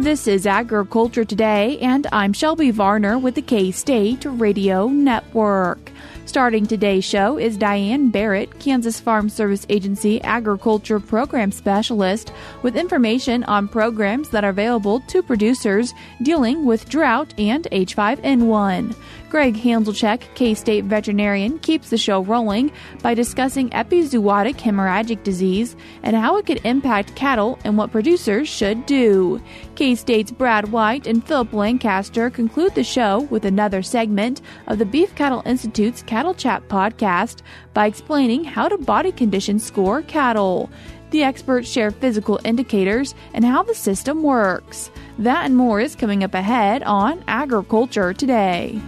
This is Agriculture Today, and I'm Shelby Varner with the K-State Radio Network. Starting today's show is Diane Barrett, Kansas Farm Service Agency Agriculture Program Specialist, with information on programs that are available to producers dealing with drought and H5N1. Gregg Hanzlicek, K-State veterinarian, keeps the show rolling by discussing Epizootic Hemorrhagic Disease and how it could impact cattle and what producers should do. K-State's Brad White and Phillip Lancaster conclude the show with another segment of the Beef Cattle Institute's Cattle Chat podcast by explaining how to body condition score cattle. The experts share physical indicators and how the system works. That and more is coming up ahead on Agriculture Today.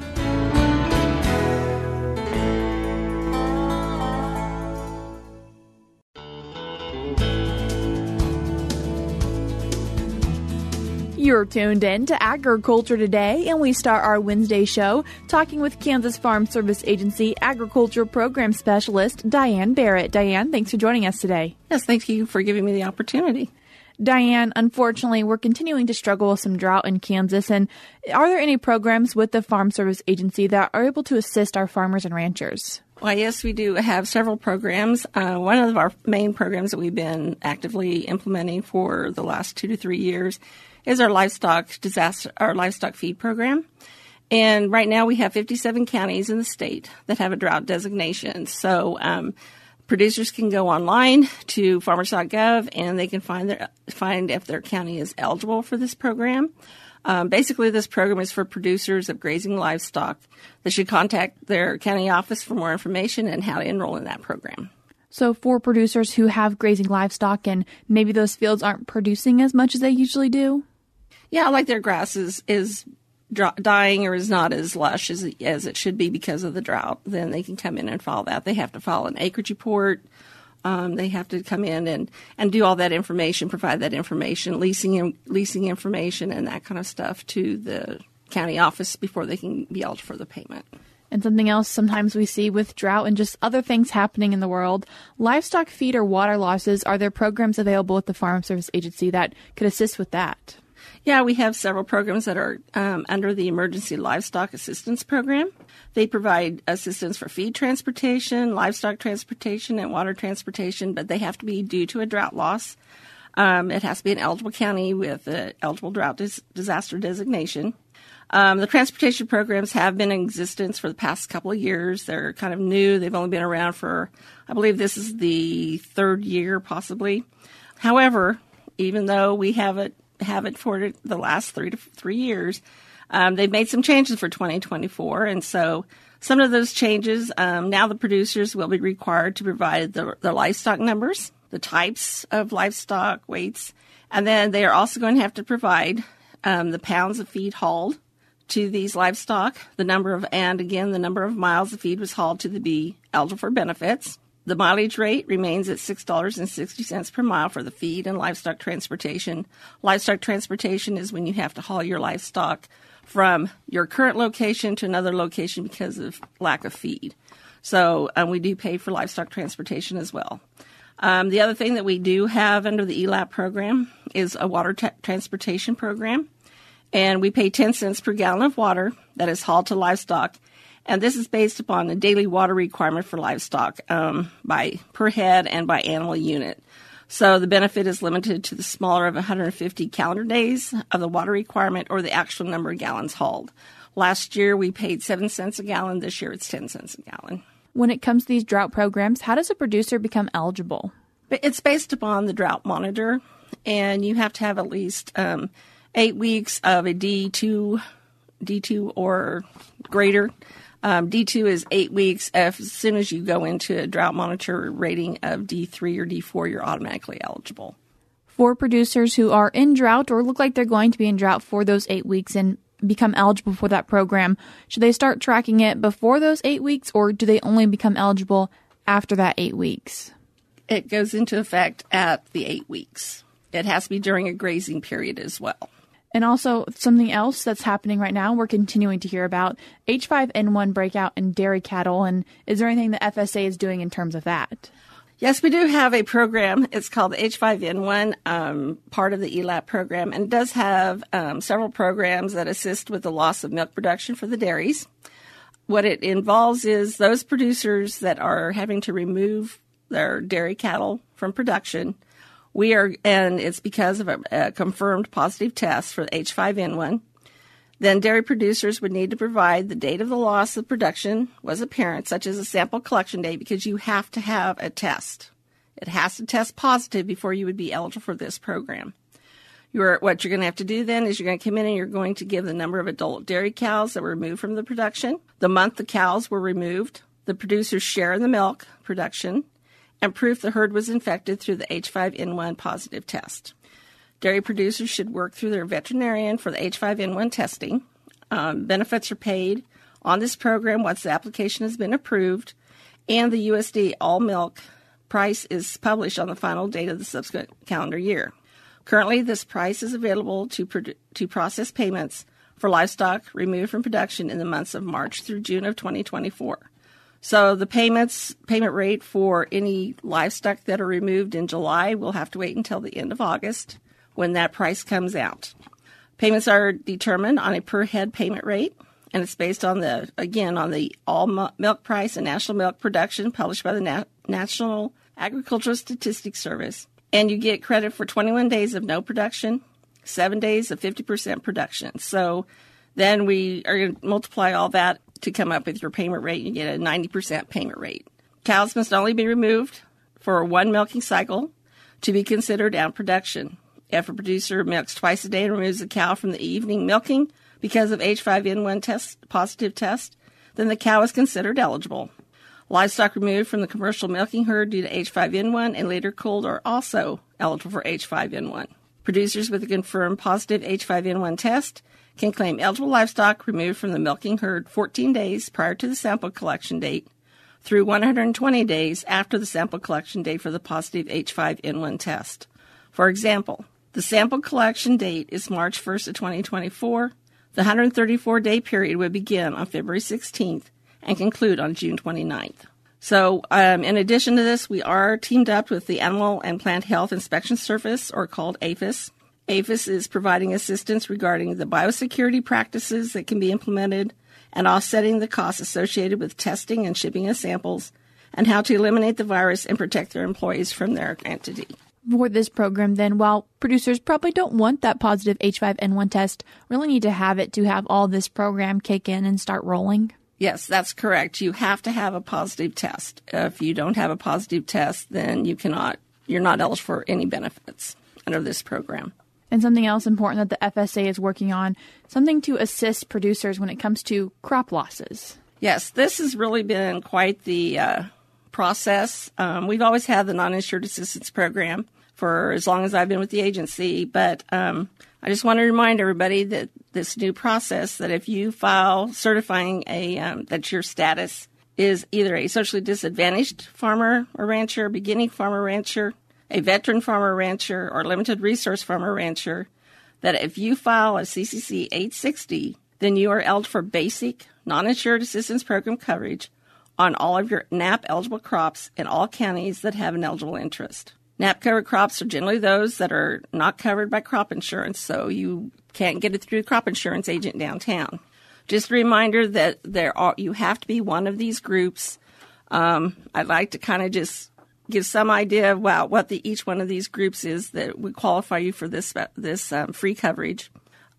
You're tuned in to Agriculture Today, and we start our Wednesday show talking with Kansas Farm Service Agency Agriculture Program Specialist Diane Barrett. Diane, thanks for joining us today. Yes, thank you for giving me the opportunity. Diane, unfortunately, we're continuing to struggle with some drought in Kansas, and are there any programs with the Farm Service Agency that are able to assist our farmers and ranchers? Well, yes, we do have several programs. One of our main programs that we've been actively implementing for the last 2 to 3 years is our livestock feed program. And right now we have 57 counties in the state that have a drought designation. So producers can go online to Farmers.gov and they can find if their county is eligible for this program. Basically, this program is for producers of grazing livestock that should contact their county office for more information and how to enroll in that program. So for producers who have grazing livestock and maybe those fields aren't producing as much as they usually do? Yeah, like their grass is dying or is not as lush as it should be because of the drought, then they can come in and file that. They have to file an acreage report. They have to come in and do all that information, provide that information, leasing information and that kind of stuff to the county office before they can be eligible for the payment. And something else sometimes we see with drought and just other things happening in the world, livestock feed or water losses, are there programs available at the Farm Service Agency that could assist with that? Yeah, we have several programs that are under the Emergency Livestock Assistance Program. They provide assistance for feed transportation, livestock transportation, and water transportation, but they have to be due to a drought loss. It has to be an eligible county with an eligible drought disaster designation. The transportation programs have been in existence for the past couple of years. They're kind of new. They've only been around for, I believe this is the third year possibly. However, even though we have it for the last 3 to 3 years, they've made some changes for 2024. And so some of those changes, now the producers will be required to provide the livestock numbers, the types of livestock, weights, and then they are also going to have to provide the pounds of feed hauled to these livestock, the number of miles the feed was hauled to be eligible for benefits. The mileage rate remains at $6.60 per mile for the feed and livestock transportation. Livestock transportation is when you have to haul your livestock from your current location to another location because of lack of feed. So we do pay for livestock transportation as well. The other thing that we do have under the ELAP program is a water transportation program. And we pay 10 cents per gallon of water that is hauled to livestock. And this is based upon the daily water requirement for livestock by per head and by animal unit. So the benefit is limited to the smaller of 150 calendar days of the water requirement or the actual number of gallons hauled. Last year, we paid 7 cents a gallon. This year, it's 10 cents a gallon. When it comes to these drought programs, how does a producer become eligible? It's based upon the drought monitor, and you have to have at least 8 weeks of a D2 or greater. D2 is 8 weeks. As soon as you go into a drought monitor rating of D3 or D4, you're automatically eligible. For producers who are in drought or look like they're going to be in drought for those 8 weeks and become eligible for that program, should they start tracking it before those 8 weeks, or do they only become eligible after that 8 weeks? It goes into effect at the 8 weeks. It has to be during a grazing period as well. And also something else that's happening right now, we're continuing to hear about H5N1 breakout in dairy cattle. And is there anything the FSA is doing in terms of that? Yes, we do have a program. It's called the H5N1, part of the ELAP program, and it does have several programs that assist with the loss of milk production for the dairies. What it involves is those producers that are having to remove their dairy cattle from production. And it's because of a confirmed positive test for the H5N1. Then dairy producers would need to provide the date of the loss of production was apparent, such as a sample collection date, because you have to have a test. It has to test positive before you would be eligible for this program. What you're going to have to do then is you're going to come in and you're going to give the number of adult dairy cows that were removed from the production, the month the cows were removed, the producer's share in the milk production, and proof the herd was infected through the H5N1 positive test. Dairy producers should work through their veterinarian for the H5N1 testing. Benefits are paid on this program once the application has been approved, and the USD all milk price is published on the final date of the subsequent calendar year. Currently, this price is available to process payments for livestock removed from production in the months of March through June of 2024. So the payment rate for any livestock that are removed in July will have to wait until the end of August, when that price comes out. Payments are determined on a per head payment rate, and it's based on the all milk price and national milk production published by the National Agricultural Statistics Service. And you get credit for 21 days of no production, 7 days of 50% production. So then we are going to multiply all that to come up with your payment rate. You get a 90% payment rate. Cows must only be removed for one milking cycle to be considered down production. If a producer milks twice a day and removes a cow from the evening milking because of H5N1 positive test, then the cow is considered eligible. Livestock removed from the commercial milking herd due to H5N1 and later culled are also eligible for H5N1. Producers with a confirmed positive H5N1 test can claim eligible livestock removed from the milking herd 14 days prior to the sample collection date through 120 days after the sample collection date for the positive H5N1 test. For example, the sample collection date is March 1st of 2024. The 134-day period would begin on February 16th and conclude on June 29th. So in addition to this, we are teamed up with the Animal and Plant Health Inspection Service, or called APHIS. APHIS is providing assistance regarding the biosecurity practices that can be implemented and offsetting the costs associated with testing and shipping of samples and how to eliminate the virus and protect their employees from their entity. For this program, then, while producers probably don't want that positive H5N1 test, really need to have it to have all this program kick in and start rolling? Yes, that's correct. You have to have a positive test. If you don't have a positive test, then you're not eligible for any benefits under this program. And something else important that the FSA is working on, something to assist producers when it comes to crop losses. Yes, this has really been quite the process. We've always had the non-insured assistance program for as long as I've been with the agency, but I just want to remind everybody that this new process, that if you file certifying that your status is either a socially disadvantaged farmer or rancher, beginning farmer rancher, a veteran farmer rancher, or limited resource farmer rancher, that if you file a CCC 860, then you are eligible for basic non-insured assistance program coverage on all of your NAP-eligible crops in all counties that have an eligible interest. NAP-covered crops are generally those that are not covered by crop insurance, so you can't get it through a crop insurance agent downtown. Just a reminder that you have to be one of these groups. I'd like to kind of just give some idea of what each one of these groups is that would qualify you for this free coverage.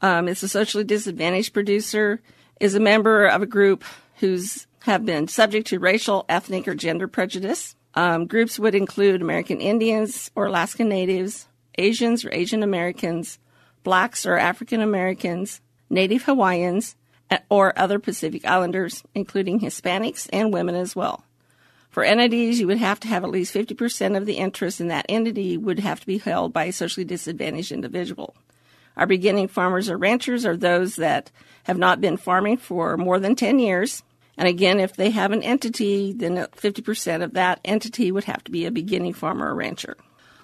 It's a socially disadvantaged producer, is a member of a group have been subject to racial, ethnic, or gender prejudice. Groups would include American Indians or Alaska Natives, Asians or Asian Americans, Blacks or African Americans, Native Hawaiians, or other Pacific Islanders, including Hispanics and women as well. For entities, you would have to have at least 50% of the interest in that entity would have to be held by a socially disadvantaged individual. Our beginning farmers or ranchers are those that have not been farming for more than 10 years. And again, if they have an entity, then 50% of that entity would have to be a beginning farmer or rancher.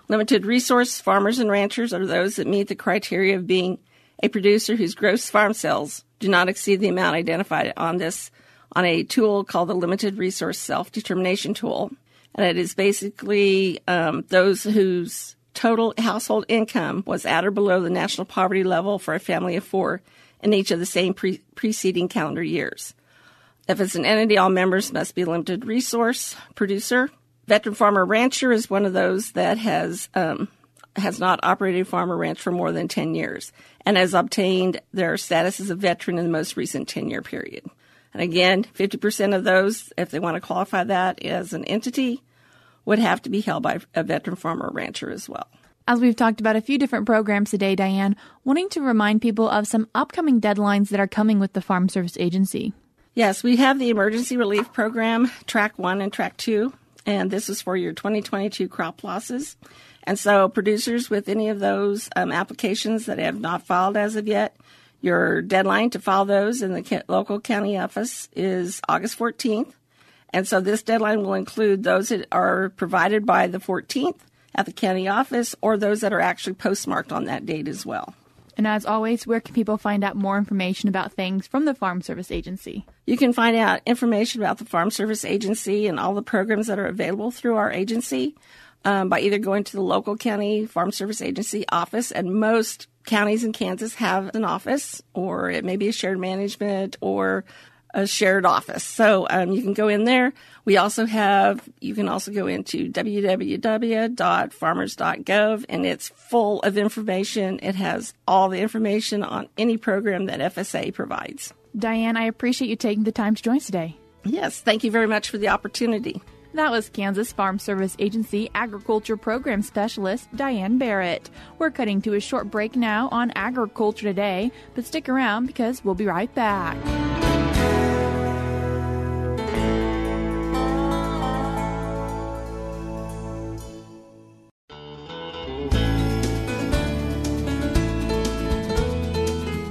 Limited resource farmers and ranchers are those that meet the criteria of being a producer whose gross farm sales do not exceed the amount identified on a tool called the Limited Resource Self-Determination Tool. And it is basically those whose total household income was at or below the national poverty level for a family of 4 in each of the same preceding calendar years. If it's an entity, all members must be a limited resource producer. Veteran farmer rancher is one of those that has not operated a farm or ranch for more than 10 years and has obtained their status as a veteran in the most recent 10-year period. And again, 50% of those, if they want to qualify that as an entity, would have to be held by a veteran farmer or rancher as well. As we've talked about a few different programs today, Diane, wanting to remind people of some upcoming deadlines that are coming with the Farm Service Agency. Yes, we have the Emergency Relief Program, Track 1 and Track 2, and this is for your 2022 crop losses. And so producers with any of those applications that have not filed as of yet, your deadline to file those in the local county office is August 14th. And so this deadline will include those that are provided by the 14th at the county office or those that are actually postmarked on that date as well. And as always, where can people find out more information about things from the Farm Service Agency? You can find out information about the Farm Service Agency and all the programs that are available through our agency by either going to the local county Farm Service Agency office, and most counties in Kansas have an office, or it may be a shared management or a shared office. So you can go in there. You can also go into www.farmers.gov, and it's full of information. It has all the information on any program that FSA provides. Diane, I appreciate you taking the time to join us today. Yes, thank you very much for the opportunity. That was Kansas Farm Service Agency Agriculture Program Specialist Diane Barrett. We're cutting to a short break now on Agriculture Today, but stick around because we'll be right back.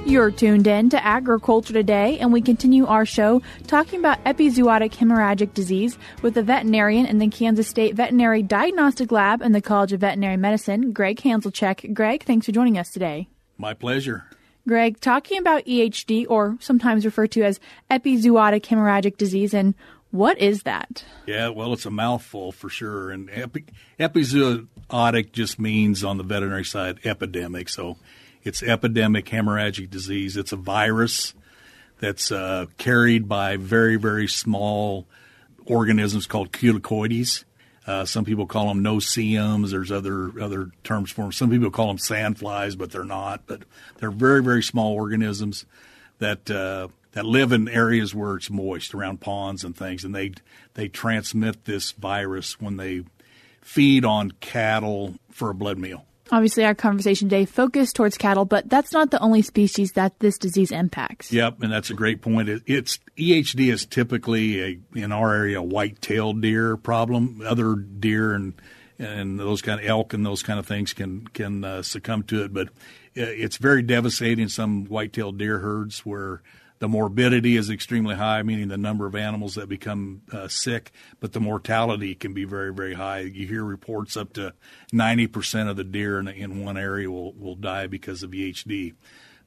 You're tuned in to Agriculture Today, and we continue our show talking about epizootic hemorrhagic disease with the veterinarian in the Kansas State Veterinary Diagnostic Lab and the College of Veterinary Medicine, Gregg Hanzlicek. Gregg, thanks for joining us today. My pleasure. Gregg, talking about EHD, or sometimes referred to as epizootic hemorrhagic disease, and what is that? Yeah, well, it's a mouthful for sure. And epizootic just means on the veterinary side epidemic. So it's epidemic hemorrhagic disease. It's a virus that's carried by very, very small organisms called culicoides. Some people call them no-see-ums. There's other terms for them. Some people call them sandflies, but they're not. But they're very, very small organisms that live in areas where it's moist, around ponds and things. And they transmit this virus when they feed on cattle for a blood meal. Obviously, our conversation today focused towards cattle, but that's not the only species that this disease impacts. Yep, and that's a great point. It's EHD is typically in our area a white-tailed deer problem. Other deer and those kind of elk and those kind of things can succumb to it, but it's very devastating in some white-tailed deer herds where the morbidity is extremely high, meaning the number of animals that become sick, but the mortality can be very, very high. You hear reports up to 90% of the deer in one area will die because of EHD.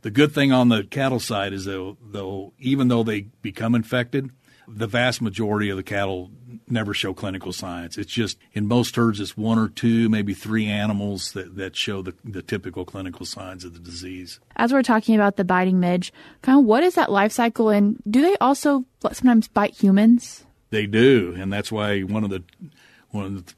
The good thing on the cattle side is though even though they become infected, the vast majority of the cattle never show clinical signs. It's just in most herds, it's 1 or 2, maybe 3 animals that show the typical clinical signs of the disease. As we're talking about the biting midge, kind of what is that life cycle, and do they also sometimes bite humans? They do, and that's why one of the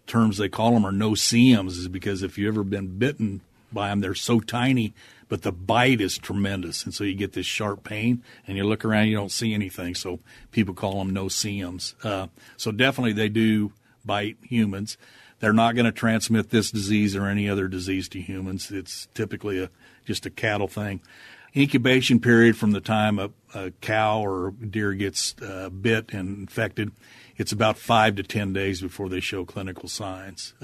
terms they call them are no-see-ums, is because if you've ever been bitten by them, they're so tiny, but the bite is tremendous, and so you get this sharp pain, and you look around, you don't see anything, so people call them no-see-ums. So definitely they do bite humans. They're not going to transmit this disease or any other disease to humans. It's typically just a cattle thing. Incubation period from the time a cow or deer gets bit and infected, it's about 5 to 10 days before they show clinical signs.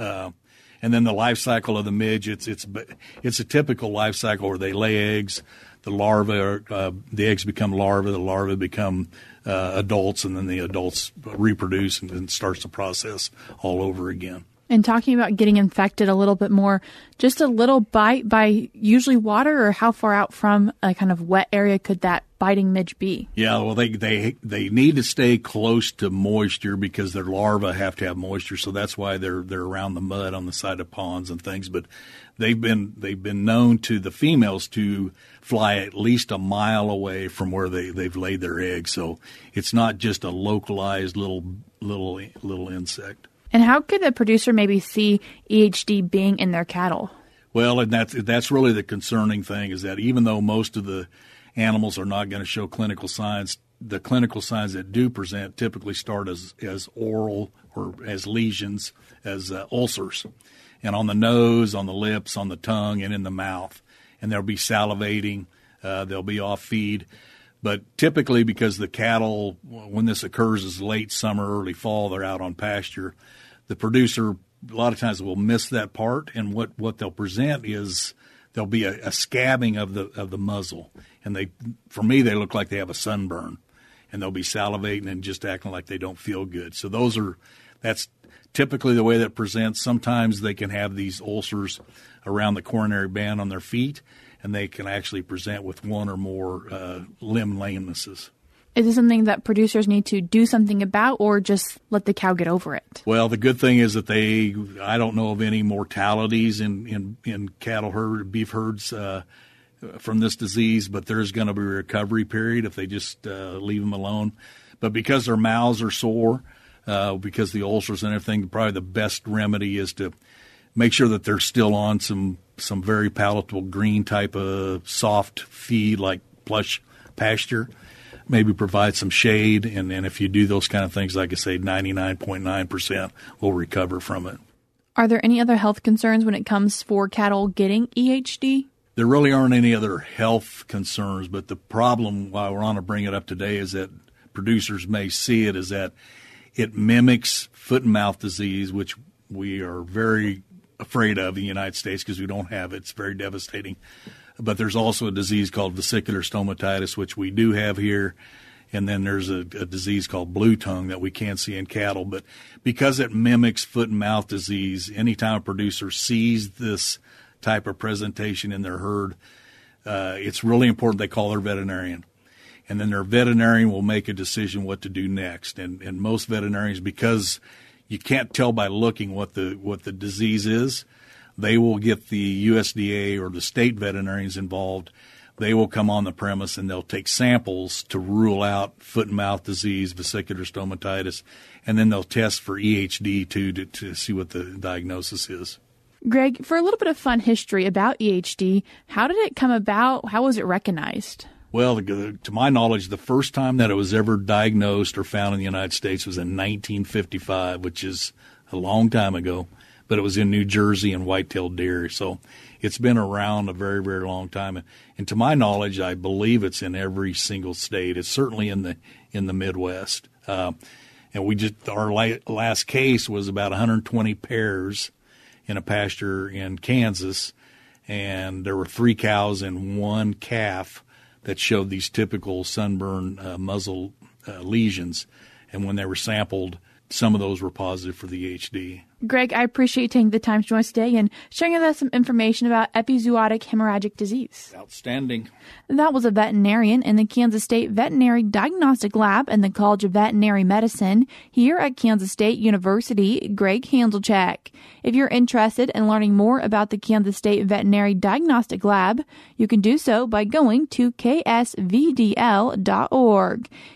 And then the life cycle of the midge, it's a typical life cycle where they lay eggs, the eggs become larvae, the larvae become adults, and then the adults reproduce and then starts the process all over again. And talking about getting infected a little bit more, just a little bite by usually water, or how far out from a kind of wet area could that biting midge be? Yeah, well, they need to stay close to moisture because their larvae have to have moisture, so that's why they're around the mud on the side of ponds and things. But they've been known to the females to fly at least a mile away from where they've laid their eggs. So it's not just a localized little insect. And how could a producer maybe see EHD being in their cattle? Well, and that's really the concerning thing, is that even though most of the animals are not going to show clinical signs, the clinical signs that do present typically start as oral or as lesions, as ulcers, and on the nose, on the lips, on the tongue, and in the mouth. And they'll be salivating, they'll be off feed. But typically, because the cattle, when this occurs, is late summer, early fall, they're out on pasture, the producer a lot of times will miss that part, and what they'll present is there'll be a scabbing of the muzzle, and for me they look like they have a sunburn, and they'll be salivating and just acting like they don't feel good. So that's typically the way that presents. Sometimes they can have these ulcers around the coronary band on their feet, and they can actually present with one or more limb lamenesses. Is this something that producers need to do something about, or just let the cow get over it? Well, the good thing is that I don't know of any mortalities in cattle beef herds from this disease, but there's going to be a recovery period if they just leave them alone. But because their mouths are sore, because the ulcers and everything, probably the best remedy is to make sure that they're still on some very palatable green type of soft feed like plush pasture. Maybe provide some shade, and if you do those kind of things, like I say, 99.9% will recover from it. Are there any other health concerns when it comes for cattle getting EHD? There really aren't any other health concerns, but the problem, why we're on to bring it up today, is that producers may see it, is that it mimics foot and mouth disease, which we are very afraid of in the United States because we don't have it. It's very devastating. But there's also a disease called vesicular stomatitis, which we do have here. And then there's a disease called blue tongue that we can't see in cattle. But because it mimics foot and mouth disease, anytime a producer sees this type of presentation in their herd, it's really important they call their veterinarian. And then their veterinarian will make a decision what to do next. And most veterinarians, because you can't tell by looking what the disease is, they will get the USDA or the state veterinarians involved. They will come on the premise and they'll take samples to rule out foot and mouth disease, vesicular stomatitis, and then they'll test for EHD to see what the diagnosis is. Gregg, for a little bit of fun history about EHD, how did it come about? How was it recognized? Well, to my knowledge, the first time that it was ever diagnosed or found in the United States was in 1955, which is a long time ago. But it was in New Jersey and white-tailed deer. So it's been around a very, very long time. And to my knowledge, I believe it's in every single state. It's certainly in the Midwest. And our last case was about 120 pairs in a pasture in Kansas, and there were 3 cows and 1 calf that showed these typical sunburn muzzle lesions. And when they were sampled, some of those were positive for the EHD. Gregg, I appreciate you taking the time to join us today and sharing with us some information about Epizootic Hemorrhagic Disease. Outstanding. That was a veterinarian in the Kansas State Veterinary Diagnostic Lab and the College of Veterinary Medicine here at Kansas State University, Gregg Hanzlicek. If you're interested in learning more about the Kansas State Veterinary Diagnostic Lab, you can do so by going to ksvdl.org.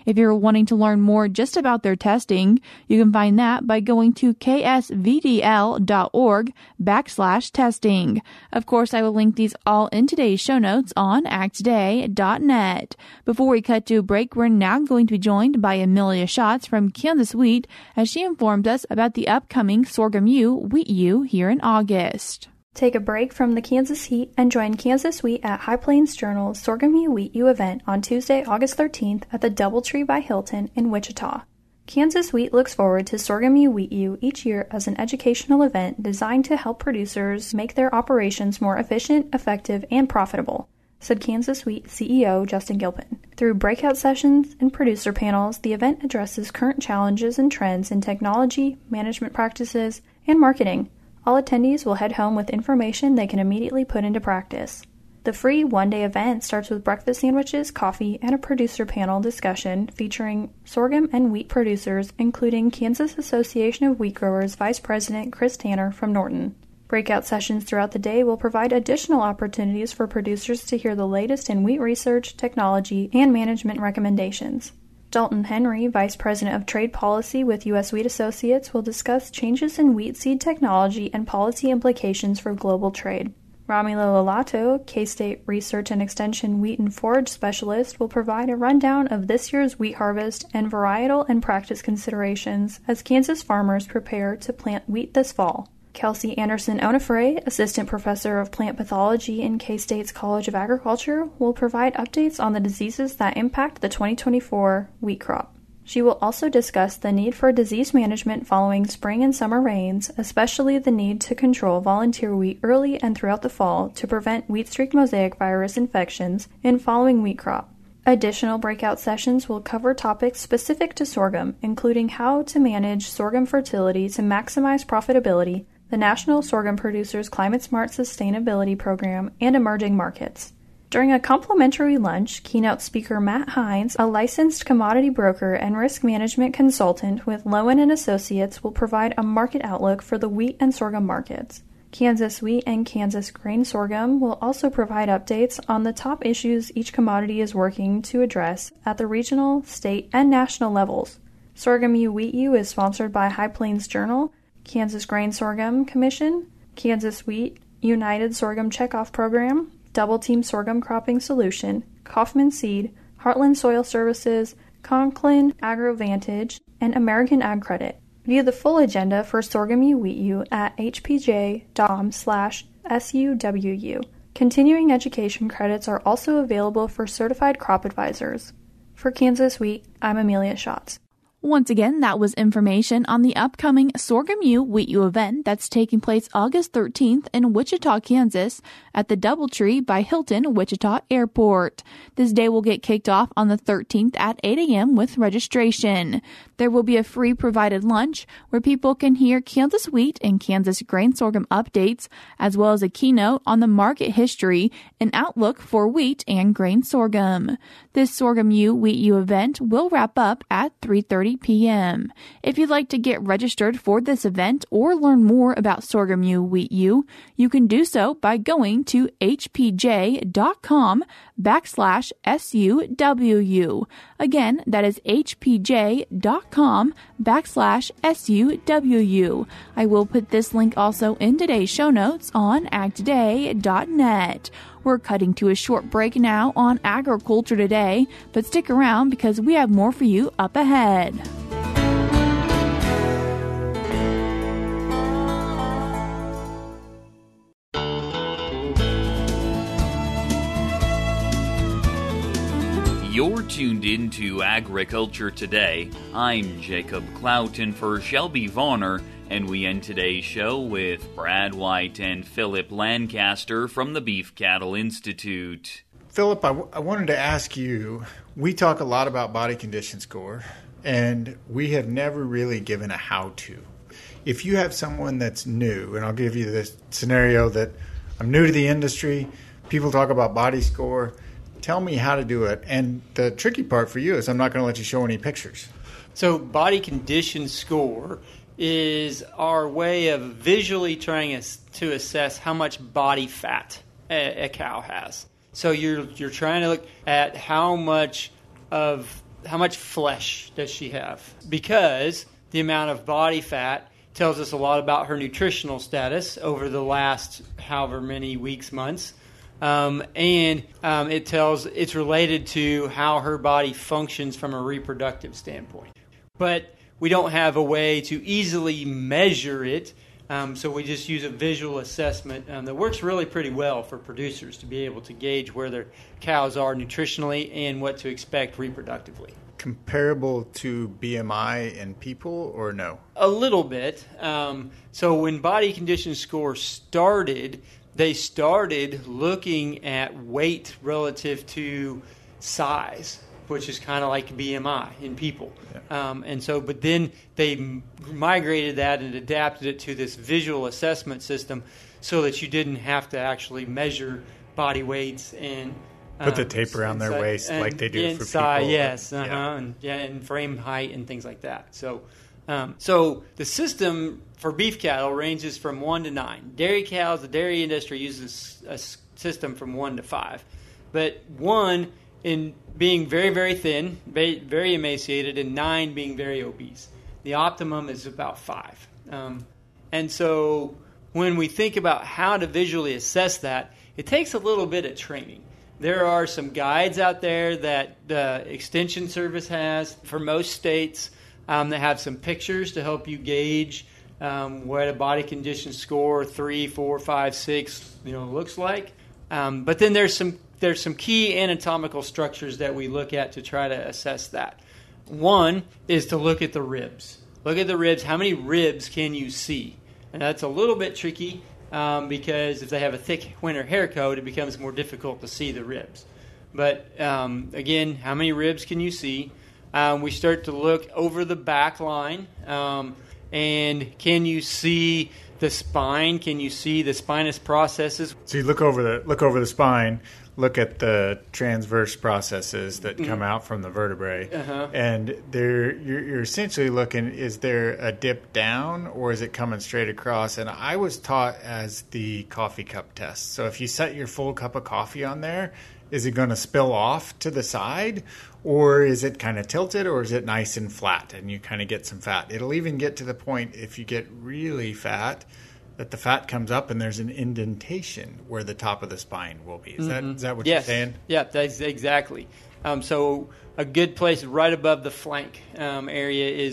If you're wanting to learn more just about their testing, you can find that by going to ksvdl.org/testing. Of course, I will link these all in today's show notes on acttoday.net. Before we cut to a break, we're now going to be joined by Amelia Schatz from Kansas Wheat as she informed us about the upcoming Sorghum U Wheat U here in August. Take a break from the Kansas heat and join Kansas Wheat at High Plains Journal's Sorghum U Wheat U event on Tuesday, August 13th at the Doubletree by Hilton in Wichita. Kansas Wheat looks forward to Sorghum U Wheat U each year as an educational event designed to help producers make their operations more efficient, effective, and profitable, said Kansas Wheat CEO Justin Gilpin. Through breakout sessions and producer panels, the event addresses current challenges and trends in technology, management practices, and marketing. All attendees will head home with information they can immediately put into practice. The free one-day event starts with breakfast sandwiches, coffee, and a producer panel discussion featuring sorghum and wheat producers, including Kansas Association of Wheat Growers Vice President Chris Tanner from Norton. Breakout sessions throughout the day will provide additional opportunities for producers to hear the latest in wheat research, technology, and management recommendations. Dalton Henry, Vice President of Trade Policy with U.S. Wheat Associates, will discuss changes in wheat seed technology and policy implications for global trade. Romulo Lolato, K-State Research and Extension Wheat and Forage Specialist, will provide a rundown of this year's wheat harvest and varietal and practice considerations as Kansas farmers prepare to plant wheat this fall. Kelsey Anderson Onifray, Assistant Professor of Plant Pathology in K-State's College of Agriculture, will provide updates on the diseases that impact the 2024 wheat crop. She will also discuss the need for disease management following spring and summer rains, especially the need to control volunteer wheat early and throughout the fall to prevent wheat streak mosaic virus infections in following wheat crop. Additional breakout sessions will cover topics specific to sorghum, including how to manage sorghum fertility to maximize profitability, the National Sorghum Producers Climate Smart Sustainability Program, and emerging markets. During a complimentary lunch, keynote speaker Matt Hines, a licensed commodity broker and risk management consultant with Lowen & Associates, will provide a market outlook for the wheat and sorghum markets. Kansas Wheat and Kansas Grain Sorghum will also provide updates on the top issues each commodity is working to address at the regional, state, and national levels. Sorghum U Wheat U is sponsored by High Plains Journal, Kansas Grain Sorghum Commission, Kansas Wheat, United Sorghum Checkoff Program, Double Team Sorghum Cropping Solution, Kaufman Seed, Heartland Soil Services, Conklin AgroVantage, and American Ag Credit. View the full agenda for Sorghum U Wheat U at hpj.com/SUWU. Continuing education credits are also available for certified crop advisors. For Kansas Wheat, I'm Amelia Schatz. Once again, that was information on the upcoming Sorghum U Wheat U event that's taking place August 13th in Wichita, Kansas at the Doubletree by Hilton Wichita Airport. This day will get kicked off on the 13th at 8 a.m. with registration. There will be a free provided lunch where people can hear Kansas wheat and Kansas grain sorghum updates, as well as a keynote on the market history and outlook for wheat and grain sorghum. This Sorghum U Wheat U event will wrap up at 3:30 p.m. If you'd like to get registered for this event or learn more about Sorghum U Wheat U, you can do so by going to hpj.com/SUWU. Again, that is hpj.com/SUWU. I will put this link also in today's show notes on agtoday.net. We're cutting to a short break now on Agriculture Today, but stick around because we have more for you up ahead. You're tuned in to Agriculture Today. I'm Jacob Cloughton for Shelby Varner, and we end today's show with Brad White and Phillip Lancaster from the Beef Cattle Institute. Phillip, I wanted to ask you, we talk a lot about body condition score, and we have never really given a how-to. If you have someone that's new, and I'll give you this scenario that I'm new to the industry, people talk about body score, tell me how to do it. And the tricky part for you is I'm not going to let you show any pictures. So body condition score is our way of visually trying to assess how much body fat a cow has. So you're trying to look at how much flesh does she have, because the amount of body fat tells us a lot about her nutritional status over the last however many weeks, months. It's related to how her body functions from a reproductive standpoint. But we don't have a way to easily measure it, so we just use a visual assessment that works really pretty well for producers to be able to gauge where their cows are nutritionally and what to expect reproductively. Comparable to BMI in people or no? A little bit. So when body condition score started, they started looking at weight relative to size, which is kind of like BMI in people. Yeah. But then they migrated that and adapted it to this visual assessment system so that you didn't have to actually measure body weights and put the tape around their waist like they do for people. Yes, and frame height and things like that. So the system for beef cattle ranges from 1 to 9. Dairy cows, the dairy industry uses a system from 1 to 5. But 1 in being very, very thin, very emaciated, and 9 being very obese. The optimum is about 5. And so when we think about how to visually assess that, it takes a little bit of training. There are some guides out there that the Extension Service has for most states that have some pictures to help you gauge what a body condition score 3, 4, 5, 6 looks like. But then there's some key anatomical structures that we look at to try to assess that. One is to look at the ribs. Look at the ribs. How many ribs can you see? And that's a little bit tricky because if they have a thick winter hair coat, it becomes more difficult to see the ribs. But again, how many ribs can you see? We start to look over the back line. And can you see the spine? Can you see the spinous processes? So you look over the spine, look at the transverse processes that come out from the vertebrae, and you're essentially looking, is there a dip down or is it coming straight across? And I was taught as the coffee cup test. So if you set your full cup of coffee on there, is it going to spill off to the side, or is it kind of tilted, or is it nice and flat and you kind of get some fat? It'll even get to the point, if you get really fat, that the fat comes up and there's an indentation where the top of the spine will be. Is that what you're saying? Yeah, that's exactly. So a good place right above the flank area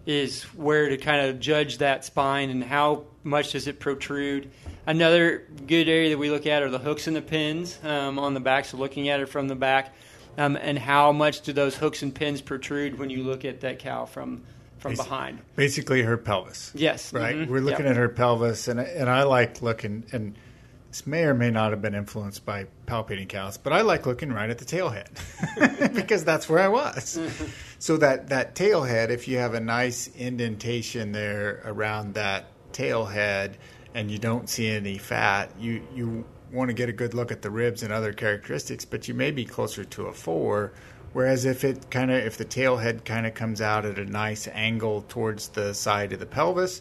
is where to kind of judge that spine and how much does it protrude. Another good area that we look at are the hooks and the pins on the back, so looking at it from the back, and how much do those hooks and pins protrude when you look at that cow from behind. Basically her pelvis. Yes. Right? Mm-hmm. We're looking at her pelvis, and I like looking, and this may or may not have been influenced by palpating cows, but I like looking right at the tailhead because that's where I was. So that tailhead, if you have a nice indentation there around that tailhead and you don't see any fat, you want to get a good look at the ribs and other characteristics, but you may be closer to a 4. Whereas if the tailhead kind of comes out at a nice angle towards the side of the pelvis,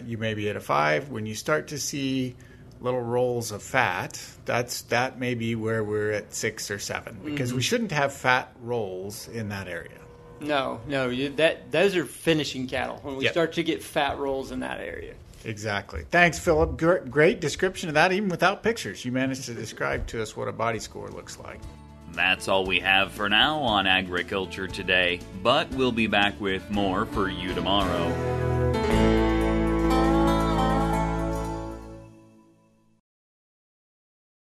you may be at a 5. When you start to see little rolls of fat, that may be where we're at 6 or 7, because we shouldn't have fat rolls in that area. No, those are finishing cattle when we start to get fat rolls in that area. Exactly. Thanks, Phillip. Great description of that, even without pictures. You managed to describe to us what a body score looks like. That's all we have for now on Agriculture Today, but we'll be back with more for you tomorrow.